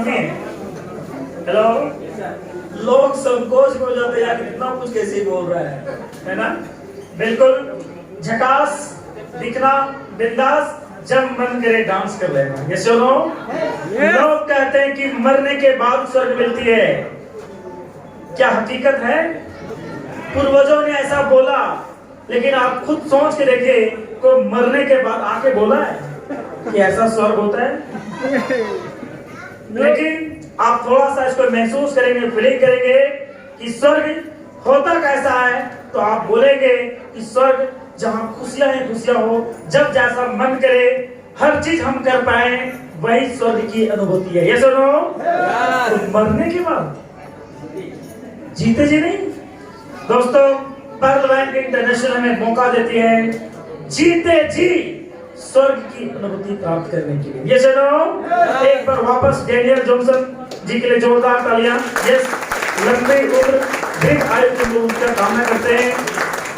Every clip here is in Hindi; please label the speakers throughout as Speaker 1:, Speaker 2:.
Speaker 1: नहीं है। हेलो, लोग संकोच हो जाते हैं, इतना कुछ कैसे बोल रहा है ना। बिल्कुल झकास दिखना, बिंदास, जब मन करे डांस कर लेना। ये सुनो, लोग कहते हैं कि मरने के बाद स्वर्ग मिलती है, क्या हकीकत है? पूर्वजों ने ऐसा बोला, लेकिन आप खुद सोच के देखिए, को मरने के बाद आके बोला है कि ऐसा स्वर्ग होता है? लेकिन आप थोड़ा सा इसको महसूस करेंगे, फीलिंग करेंगे कि स्वर्ग होता कैसा है, तो आप बोलेंगे कि स्वर्ग जहां खुशियां ही खुशियां हो, जब जैसा मन करे हर चीज हम कर पाए, वही स्वर्ग की अनुभूति है। ये सुनो, तो मरने के बाद जीते जी नहीं। दोस्तों, पर्ल बैंक इंटरनेशनल हमें मौका देती है जीते जी स्वर्ग की अनुभूति प्राप्त करने के लिए। ये सुनो, एक बार वापस डेनियल जॉनसन जी के लिए जोरदार तालियां। यस, लंबी उम्र दीर्घ आयु के लोगों का कामना करते हैं।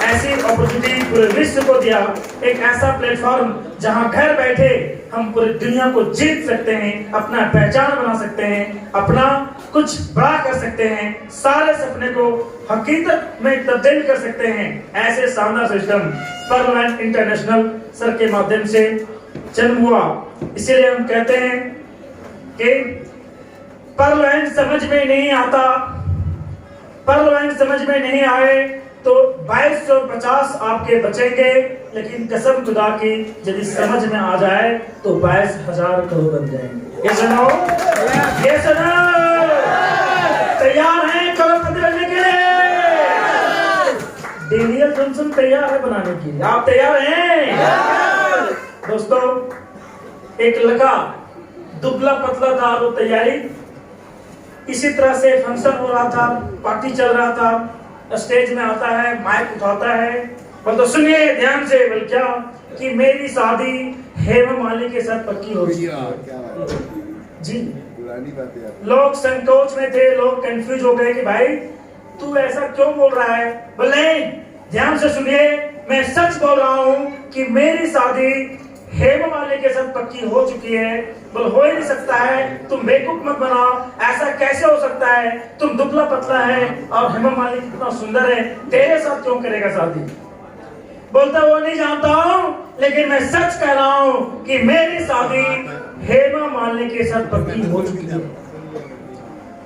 Speaker 1: ऐसी अपॉर्चुनिटी पूरे विश्व को दिया, एक ऐसा प्लेटफॉर्म जहां घर बैठे हम पूरी दुनिया को जीत सकते हैं, अपना पहचान बना सकते हैं, अपना कुछ बड़ा कर सकते हैं, सारे सपने को हकीकत में तब्दील कर सकते हैं। ऐसे शानदार system pearl bank international sir के माध्यम से जन्म हुआ। इसीलिए हम कहते हैं कि पर्ल बैंक समझ में नहीं आता, पर्ल बैंक समझ में नहीं आए तो 2250 आपके बचेंगे, लेकिन कसम खुदा की यदि समझ में आ जाए तो 22,000 करोड़ बन जाएंगे। ये सुनो, ये सुनो, तैयार हैं करोड़पति बनने के लिए? डेनियल जॉनसन तैयार है बनाने के लिए, आप तैयार हैं? दोस्तों, एक लड़का दुबला पतला था, वो तैयारी इसी तरह से फंक्शन हो रहा था, पार्टी चल रहा था, स्टेज में आता है, माइक उठाता है, बोल तो सुनिए ध्यान से, बोल क्या कि मेरी शादी हेमा मालिनी के साथ पक्की हो गई जी। लोग संकोच में थे, लोग कंफ्यूज हो गए कि भाई तू ऐसा क्यों बोल रहा है। बोले ध्यान से सुनिए, मैं सच बोल रहा हूँ कि मेरी शादी हेमा मालिनी के साथ पक्की हो चुकी है। बोल हो ही नहीं सकता है, तुम बेवकूफ मत बनाओ, ऐसा कैसे हो सकता है? तुम दुबला पतला है और हेमा मालिनी कितना सुंदर है, तेरे साथ क्यों करेगा शादी? बोलता वो नहीं जानता हूँ, लेकिन मैं सच कह रहा हूँ कि मेरी शादी हेमा मालिनी के साथ पक्की हो चुकी है।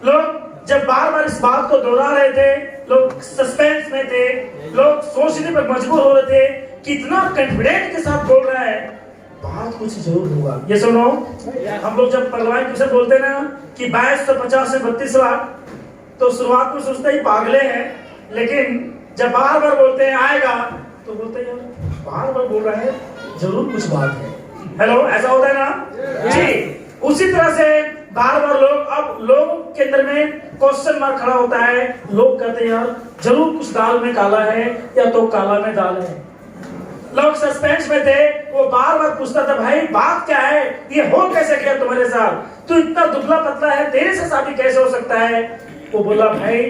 Speaker 1: लोग जब बार बार इस बात को दोहरा रहे थे, लोग सस्पेंस में थे, लोग सोचने पर मजबूर हो रहे थे, कितना कॉन्फिडेंट के साथ बोल रहा है, बात कुछ जरूर होगा। ये सुनो, हम लोग जब परवान किसे बोलते ना कि 2250 से 32 लाख, तो शुरुआत में सोचते ही पागले हैं, लेकिन जब बार बार बोलते हैं आएगा, तो बोलते हैं बार बार बोल रहा है, जरूर कुछ बात है। हेलो, ऐसा होता है ना जी। उसी तरह से बार बार लोगों के अंदर में क्वेश्चन मार्क खड़ा होता है, लोग कहते हैं यार जरूर कुछ दाल में काला है, या तो काला में दाल है। लोग सस्पेंस में थे, वो बार बार पूछता था भाई बात क्या है, ये हो कैसे गया तुम्हारे साथ, तू इतना दुबला पतला है, तेरे से शादी कैसे हो सकता है? वो बोला भाई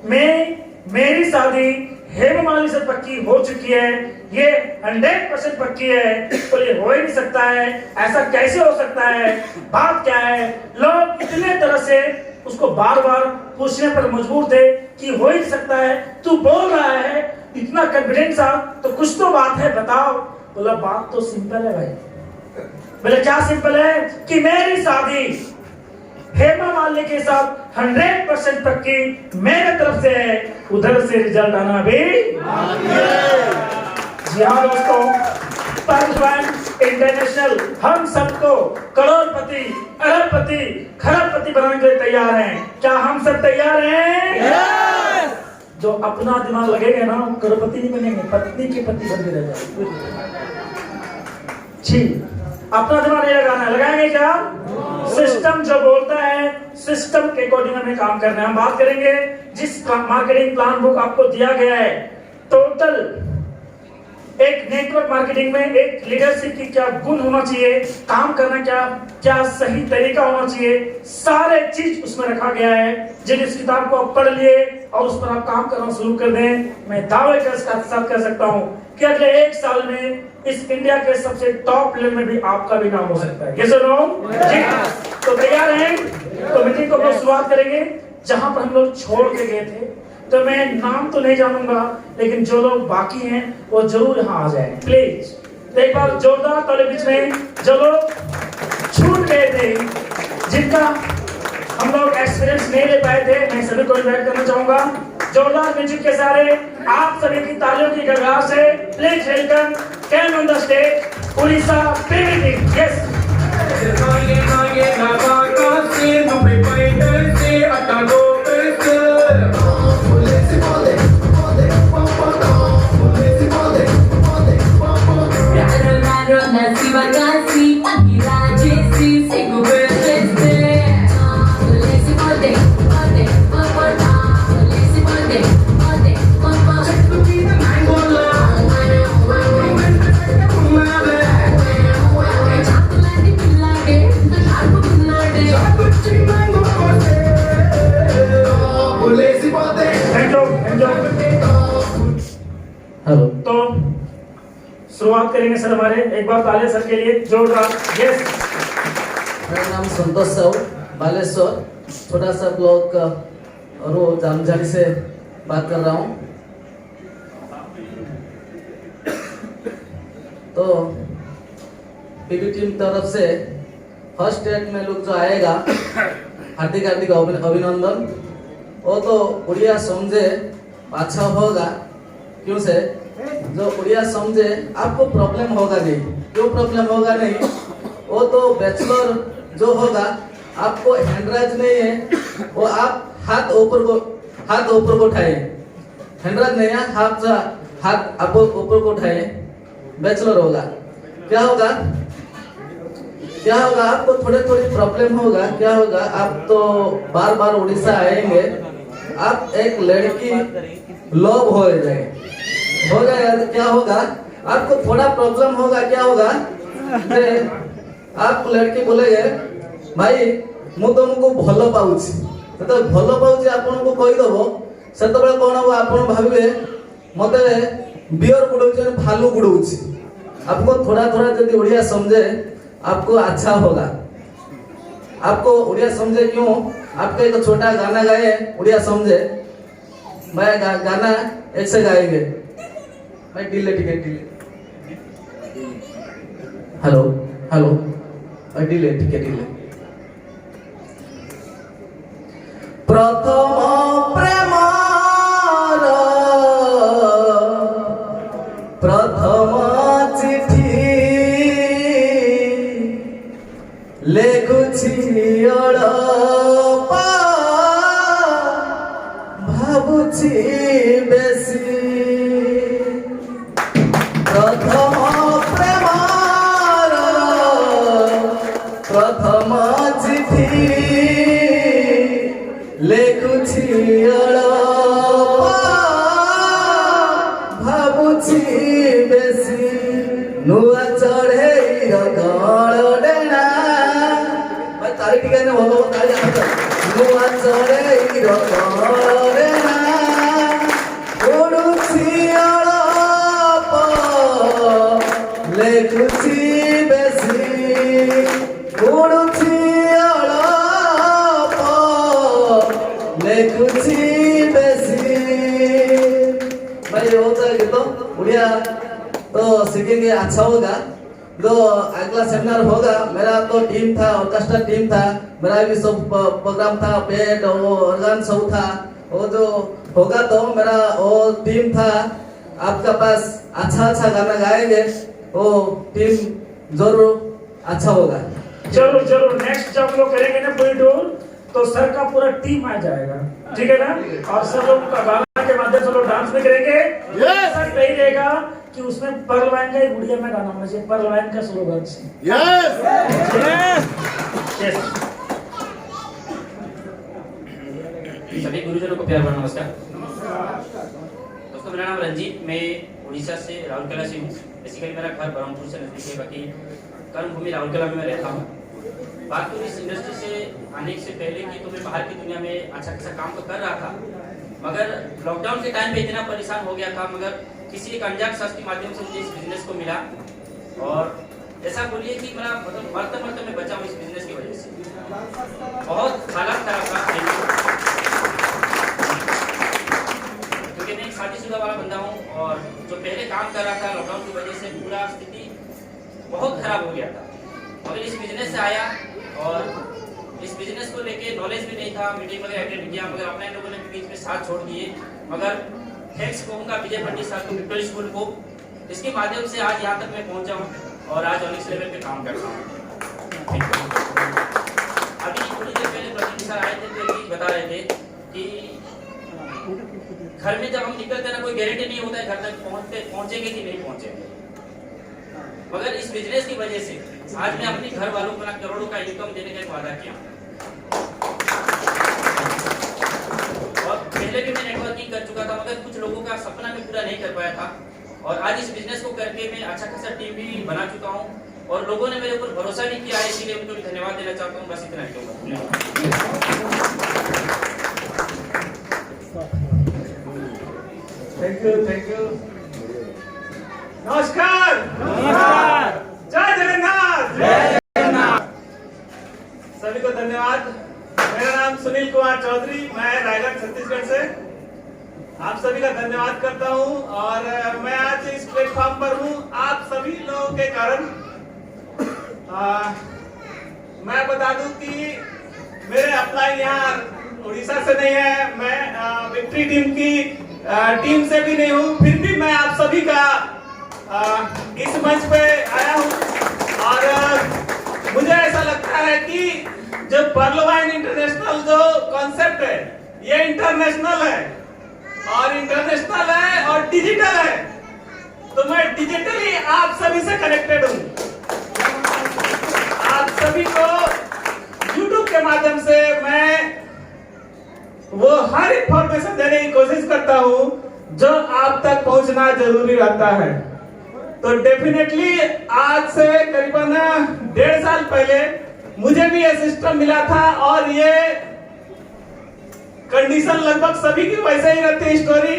Speaker 1: मेरी शादी हेमा मालिनी से पक्की हो चुकी है, ये 100% पक्की है, तो ये हो ही नहीं सकता है, ऐसा कैसे हो सकता है, बात क्या है? लोग इतने तरह से उसको बार बार पूछने पर मजबूर थे कि हो ही नहीं सकता है, तू बोल रहा है इतना कॉन्फिडेंस सा, तो कुछ तो बात है, बताओ। बोला बात तो सिंपल है भाई। बोले क्या सिंपल है? कि मेरी शादी हेमा मालिनी के साथ 100% पक्की मेरे तरफ से है, उधर से रिजल्ट आना भी। जी हाँ दोस्तों, पर्ल बैंक इंटरनेशनल हम सबको करोड़पति, अरबपति, खरबपति बनाने के लिए तैयार हैं। क्या हम सब तैयार हैं? जो अपना दिमाग लगेगा ना, करोड़पति नहीं बनेंगे, पत्नी के पति बन के रह जाएंगे। जी, अपना दिमाग नहीं लगाना, लगाएंगे क्या? सिस्टम जो बोलता है, सिस्टम के अकॉर्डिंग हमें काम करना है। हम बात करेंगे जिस मार्केटिंग प्लान बुक आपको दिया गया है, टोटल एक नेटवर्क मार्केटिंग में एक लीडरशिप की क्या गुण होना चाहिए, काम करना क्या सही तरीका होना चाहिए, सारे चीज उसमें रखा गया है। जिन इस किताब को आप पढ़ लिए और उस पर आप काम करना शुरू कर दें, मैं दावे के साथ कह सकता हूं कि अगले 1 साल में इस इंडिया के सबसे टॉप लेवल में भी आपका भी नाम हो सकता है। ये सुनो जी। तो तैयार हैं? तो मीटिंग को हम लोग शुरुआत करेंगे जहां पर हम लोग छोड़ के गए थे। तो मैं नाम तो नहीं जानूंगा, लेकिन जो लोग बाकी हैं वो जरूर यहाँ आ जाए प्लीज। तो एक बार जोरदार ताली बीच में जो लोग छूट गए थे, जिनका हम लोग एक्सपीरियंस नहीं ले पाए थे, मैं सभी को इनवाइट करना चाहूंगा जोरदार म्यूजिक के सारे आप सभी की तालियों की गड़गड़ाहट से please welcome can on the stage Orissa baby team. Yes तो शुरुआत करेंगे सर हमारे, एक बार तालियां सर के लिए जोरदार। यस
Speaker 2: मेरा नाम संतोष साहू, बालेश्वर छोटा सा ब्लॉक रो जामझाड़ी से बात कर रहा हूँ। तो पीबी टीम तरफ से फर्स्ट स्टेट में लोग जो आएगा हार्दिक हार्दिक अभिनंदन। वो तो उड़िया समझे अच्छा होगा, क्यों से जो उड़िया समझे आपको प्रॉब्लम होगा नहीं। क्यों प्रॉब्लम होगा नहीं? वो तो बैचलर जो होगा आपको हैंडराइज नहीं है, वो आप हाथ ऊपर को उठाए। हैंडराइज नहीं है, हाथ आप ऊपर को उठाए, बैचलर होगा। क्या होगा आपको थोड़ी प्रॉब्लम होगा। क्या होगा, आप तो बार बार उड़ीसा आएंगे, आप एक लड़की लव हो जाएगा। क्या होगा आपको थोड़ा प्रॉब्लम होगा। क्या होगा आप लड़की बोलेगे भाई मु तुमको भल पाऊछि, तो भल पाऊछि आपन को कहि दबो, सेतबे कोन हो आपन भाबिबे मते बियर गुडौछि फालू गुडौछि। आपको थोड़ा यदि उड़िया समझे आपको अच्छा होगा। आपको उड़िया समझे क्यों? आपके एक छोटा गाना गाए उड़िया समझे। मैं गाना एक से गाएंगे। मैं डिले हेलो डिले प्रथम प्रेमार प्रथम चिठी लेखुछि अळपा भाबुछि बेसी। प्रथम प्रेमार प्रथम चिठी लेखुछि अळपा भाबुछि बेसी। नुआ चढ़ेई गळ डेना भाई तारी टिका ने भलो तारी हाथ। नुआ चढ़ेई गळ डेना ओडुछि अळपा लेखुछि बेसी। ओडुछि अळपा लेखुछि बेसी। भाई होता है तो उड़िया तो सीखेंगे, अच्छा होगा। जो अगला सेमिनार होगा, मेरा तो टीम था, ऑर्केस्ट्रा टीम था, मेरा भी सब प्रोग्राम था, पेट ऑर्गन सब था। वो जो होगा तो मेरा वो टीम था, आपका पास अच्छा गाना गाएंगे, वो टीम जरूर अच्छा होगा।
Speaker 1: जरूर नेक्स्ट जब लोग करेंगे ना पूरी टूर, तो सर का पूरा टीम आ जाएगा, ठीक है ना? और सब लोग का गाना के माध्यम से लोग डांस भी करेंगे। सर यही रहेगा कि उसमें परलवाइन का गुड़िया में गाना होना चाहिए, परलवाइन का स्लोगन।
Speaker 3: सभी गुरुजनों को प्यार भरा नमस्कार। दोस्तों, मेरा नाम रंजीत, मैं उड़ीसा से राउरकेला से हूँ। बेसिकली मेरा घर ब्रह्मपुर से नजदीक है, बाकी कर्मभूमि राउरकेला में मैं रहता हूँ। बात करूँ इस इंडस्ट्री से आने से पहले की, तो मैं बाहर की दुनिया में अच्छा खासा काम तो कर रहा था, मगर लॉकडाउन के टाइम पे इतना परेशान हो गया था। मगर किसी एक अनजान शख्स के माध्यम से मुझे इस बिजनेस को मिला, और ऐसा बोलिए कि मेरा मतलब मरते मैं बचा हूँ इस बिजनेस की वजह से। कर रहा था, लॉकडाउन की वजह से पूरा स्थिति बहुत खराब हो गया था। मगर इस बिजनेस से आया और इस बिजनेस को लेके नॉलेज भी नहीं था, मीटिंग वगैरह अटेंड किया, मगर अपने लोगों ने बीच में साथ छोड़ दिए। मगर थैंक्स कहूँगा विजय पंडित साहब को, विक्टोरी स्कूल को, इसके माध्यम से आज यहाँ तक मैं पहुँचा हूँ और आज ऑनिक्स लेवल पे काम करता हूँ। अभी थोड़ी देर पहले प्रतिनिधि सर आए थे तो एक चीज बता रहे थे कि घर में जब हम निकलते ना, कोई गारंटी नहीं होता है घर तक पहुंचेंगे कि नहीं पहुंचेंगे। मगर इस बिजनेस की वजह से आज मैं अपने घर वालों को करोड़ों का इनकम देने का एक वादा किया और पहले भी मैं नेटवर्किंग कर चुका था, मगर कुछ लोगों का सपना मैं पूरा नहीं कर पाया था और आज इस बिजनेस को करके मैं अच्छा खासा टीम भी बना चुका हूँ और लोगों ने मेरे ऊपर भरोसा भी किया है, इसलिए उनको भी धन्यवाद देना चाहता हूँ। बस इतना ही कहूँगा।
Speaker 1: Thank you. नमस्कार। जय जगन्नाथ। सभी को धन्यवाद। मेरा नाम सुनील कुमार चौधरी, मैं रायगढ़ छत्तीसगढ़ से आप सभी का धन्यवाद करता हूं और मैं आज इस प्लेटफॉर्म पर हूं आप सभी लोगों के कारण। मैं बता दूं कि मेरे अप्लाई यहाँ उड़ीसा से नहीं है, मैं विक्ट्री टीम की टीम से भी नहीं हूँ, फिर भी मैं आप सभी का इस मंच पे आया हूँ और मुझे ऐसा लगता है कि जो पर्लवाइन इंटरनेशनल जो कॉन्सेप्ट है ये इंटरनेशनल है और इंटरनेशनल है और डिजिटल है, तो मैं डिजिटली आप सभी से कनेक्टेड हूँ। आप सभी को YouTube के माध्यम से मैं वो हर इंफॉर्मेशन देने की कोशिश करता हूँ जो आप तक पहुंचना जरूरी रहता है। तो डेफिनेटली आज से करीबन 1.5 साल पहले मुझे भी ये सिस्टम मिला था और ये कंडीशन लगभग सभी की वैसे ही रहती है स्टोरी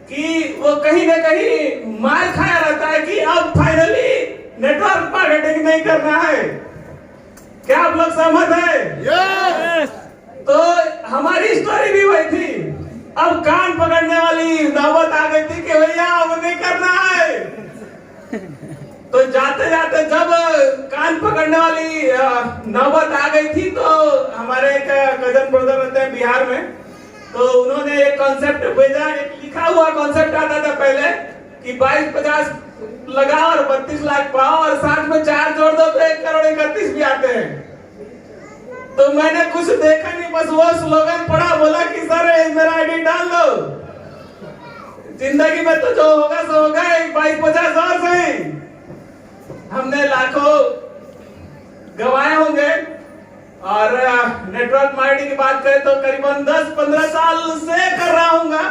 Speaker 1: कि वो कहीं ना कहीं मार खाया रहता है कि अब फाइनली नेटवर्क मार्केटिंग नहीं करना है। क्या आप लोग सहमत है?
Speaker 4: Yes!
Speaker 1: तो हमारी स्टोरी भी वही थी। अब कान पकड़ने वाली नौबत आ गई थी कि भैया अब नहीं करना है। तो जाते जाते जब कान पकड़ने वाली नौबत आ गई थी तो हमारे एक कजन ब्रदर रहते हैं बिहार में, तो उन्होंने एक कॉन्सेप्ट भेजा। एक लिखा हुआ कॉन्सेप्ट आता था पहले कि 22-50 लगाओ और 32 लाख पाओ और साथ में 4 जोड़ दो तो 1 करोड़ 31 भी आते हैं। तो मैंने कुछ देखा नहीं, बस वो स्लोगन पढ़ा, बोला कि सर मेरा आईडी डाल दो, जिंदगी में तो जो होगा सो होगा, 22-50 और सही। हमने लाखों गवाए होंगे और नेटवर्क मार्केटिंग की बात करें तो करीबन 10-15 साल से कर रहा हूँगा।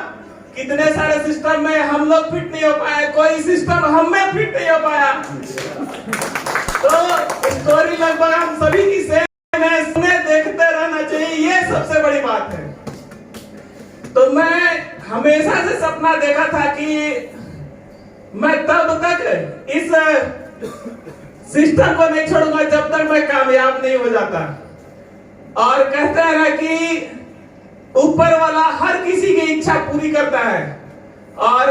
Speaker 1: कितने सारे सिस्टम में हम लोग फिट नहीं हो पाए, कोई सिस्टम हम में फिट नहीं हो पाया। तो स्टोरी लगभग हम सभी की सेम है, सुने देखते रहना चाहिए, ये सबसे बड़ी बात है। तो मैं हमेशा से सपना देखा था कि मैं तब तक इस सिस्टम को नहीं छोड़ूंगा जब तक मैं कामयाब नहीं हो जाता। और कहते हैं ना कि ऊपर वाला हर किसी की इच्छा पूरी करता है और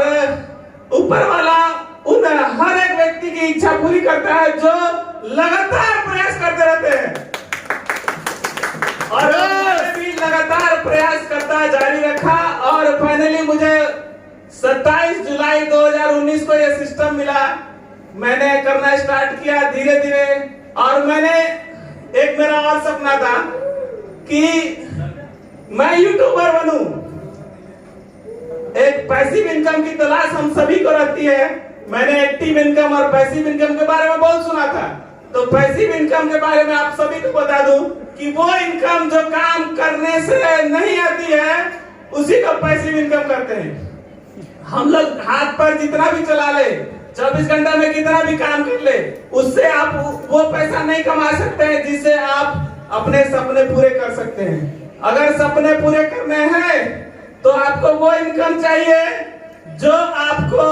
Speaker 1: ऊपर वाला उन हर एक व्यक्ति की इच्छा पूरी करता है जो लगातार प्रयास करते रहते हैं। और मैंने भी लगातार प्रयास करता जारी रखा और फाइनली मुझे 27 जुलाई 2019 को यह सिस्टम मिला। मैंने करना स्टार्ट किया धीरे धीरे और मैंने एक मेरा और सपना था कि मैं यूट्यूबर बनूं। एक पैसिव इनकम की तलाश हम सभी को रहती है। मैंने एक्टिव इनकम और पैसिव इनकम के बारे में बहुत सुना था, तो पैसिव इनकम के बारे में आप सभी को बता दूं कि वो इनकम जो काम करने से नहीं आती है उसी को पैसिव इनकम करते हैं। हम लोग हाथ पर जितना भी चला ले, 24 घंटा में कितना भी काम कर ले, उससे आप वो पैसा नहीं कमा सकते हैं जिससे आप अपने सपने पूरे कर सकते हैं। अगर सपने पूरे करने हैं तो आपको वो इनकम चाहिए जो आपको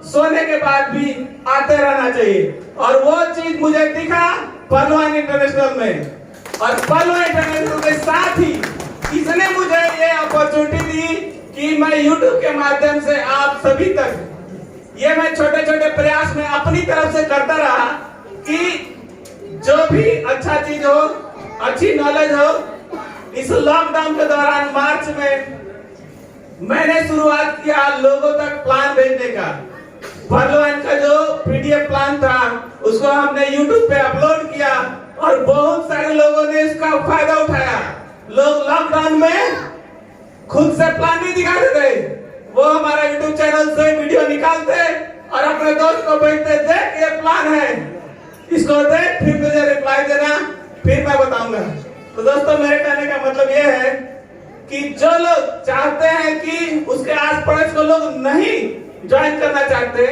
Speaker 1: सोने के बाद भी आते रहना चाहिए। और वो चीज मुझे दिखा पर्लवाइन इंटरनेशनल में। और पर्लवाइन इंटरनेशनल के साथ ही इसने मुझे ये अपॉर्चुनिटी दी कि मैं YouTube के माध्यम से आप सभी तक
Speaker 4: ये मैं छोटे छोटे प्रयास में अपनी तरफ से करता रहा कि जो भी अच्छा चीज हो, अच्छी नॉलेज हो। इस लॉकडाउन के दौरान मार्च में मैंने शुरुआत किया लोगों तक प्लान भेजने का। पर्ल-1 का जो पीडीएफ प्लान था उसको हमने यूट्यूब पे अपलोड किया और बहुत सारे लोगों ने इसका फायदा उठाया। लोग लॉकडाउन में खुद से प्लान नहीं दिखाते थे, वो हमारा यूट्यूब चैनल से वीडियो निकालते और अपने दोस्त को भेजते, देख ये प्लान है, इसको देख, फिर मुझे रिप्लाई देना, फिर मैं बताऊंगा। तो दोस्तों मेरे कहने का मतलब ये है कि जो लोग चाहते हैं कि उसके आस पड़ोस को लोग नहीं ज्वाइन करना चाहते,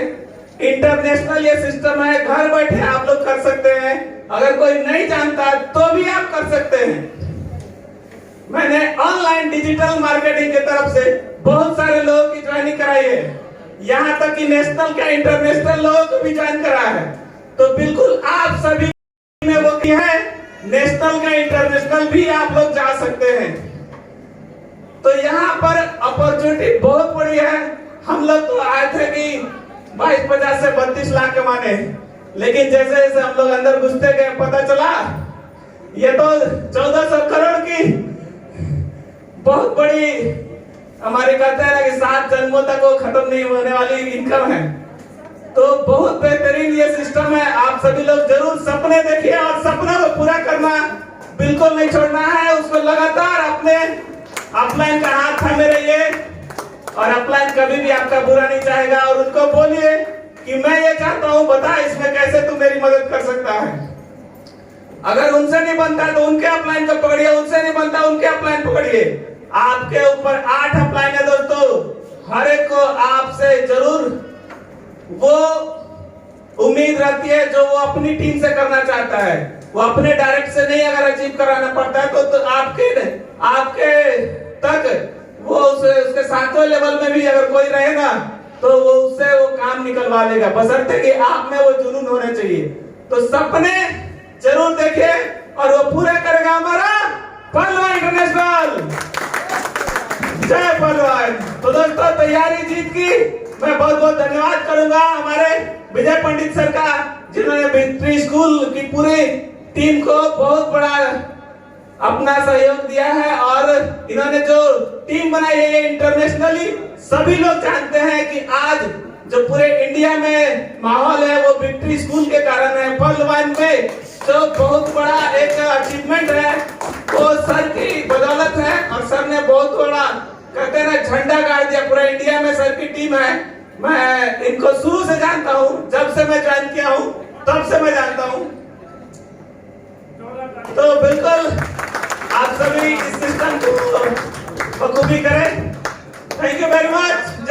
Speaker 4: इंटरनेशनल ये सिस्टम है, घर बैठे आप लोग कर सकते हैं। अगर कोई नहीं जानता तो भी आप कर सकते हैं। मैंने ऑनलाइन डिजिटल मार्केटिंग की तरफ से बहुत सारे लोगों की ज्वाइनिंग कराई है, यहाँ तक कि नेशनल का इंटरनेशनल लोगों को भी ज्वाइन करा है। तो बिल्कुल आप सभी में वो की है, नेशनल का इंटरनेशनल भी आप लोग जा सकते हैं। तो यहाँ पर अपॉर्चुनिटी बहुत बड़ी है। हम लोग तो आए थे कि 22-50 से 32 लाख कमाने, लेकिन जैसे जैसे हम लोग अंदर घुसते गए पता चला ये तो 1400 करोड़ की बहुत बड़ी, हमारे कहते हैं ना कि 7 जन्मों तक वो खत्म नहीं होने वाली इनकम है। तो बहुत बेहतरीन ये सिस्टम है। आप सभी लोग जरूर सपने देखिए और सपना को पूरा करना बिल्कुल नहीं छोड़ना है। उसको लगातार अपने अपलाइन का हाथ था मेरे ये, और अपलाइन कभी भी आपका बुरा नहीं चाहेगा। और उनको बोलिए कि मैं ये चाहता हूँ, बता इसमें कैसे तू मेरी मदद कर सकता है। अगर उनसे नहीं बनता तो उनके अपलाइन को पकड़िए, उनसे नहीं बनता उनके अपलाइन पकड़िए। आपके ऊपर 8 अपलाइन है दोस्तों, हर एक को आपसे जरूर वो उम्मीद रहती है जो वो अपनी टीम से करना चाहता है। वो अपने डायरेक्ट से नहीं अगर अचीव कराना पड़ता है तो आपके तक वो उसके 7वें लेवल में भी अगर कोई रहेगा तो वो उससे वो काम निकलवा लेगा, बशर्ते कि आप में वो जुनून होने चाहिए। तो सपने जरूर देखे और वो पूरा करेगा हमारा पर्ल-1 इंटरनेशनल। जय पर्ल-1। तो दोस्तों तैयारी जीत की मैं बहुत बहुत धन्यवाद करूंगा हमारे विजय पंडित सर का, जिन्होंने विक्ट्री स्कूल की पूरी टीम को बहुत बड़ा अपना सहयोग दिया है। और इन्होंने जो टीम बनाई है ये इंटरनेशनली सभी लोग जानते हैं कि आज जो पूरे इंडिया में माहौल है वो विक्ट्री स्कूल के कारण है। पर्ल-1 में जो बहुत बड़ा एक अचीवमेंट है वो सर की बदौलत है, और सर ने बहुत बड़ा कहते हैं ना झंडा गाड़ दिया पूरा इंडिया में। सर की टीम है, मैं इनको शुरू से जानता हूँ, जब से मैं ज्वाइन किया हूँ तब से मैं जानता हूँ। तो बिल्कुल आप सभी इस सिस्टम को बखूबी करें। Thank you very much.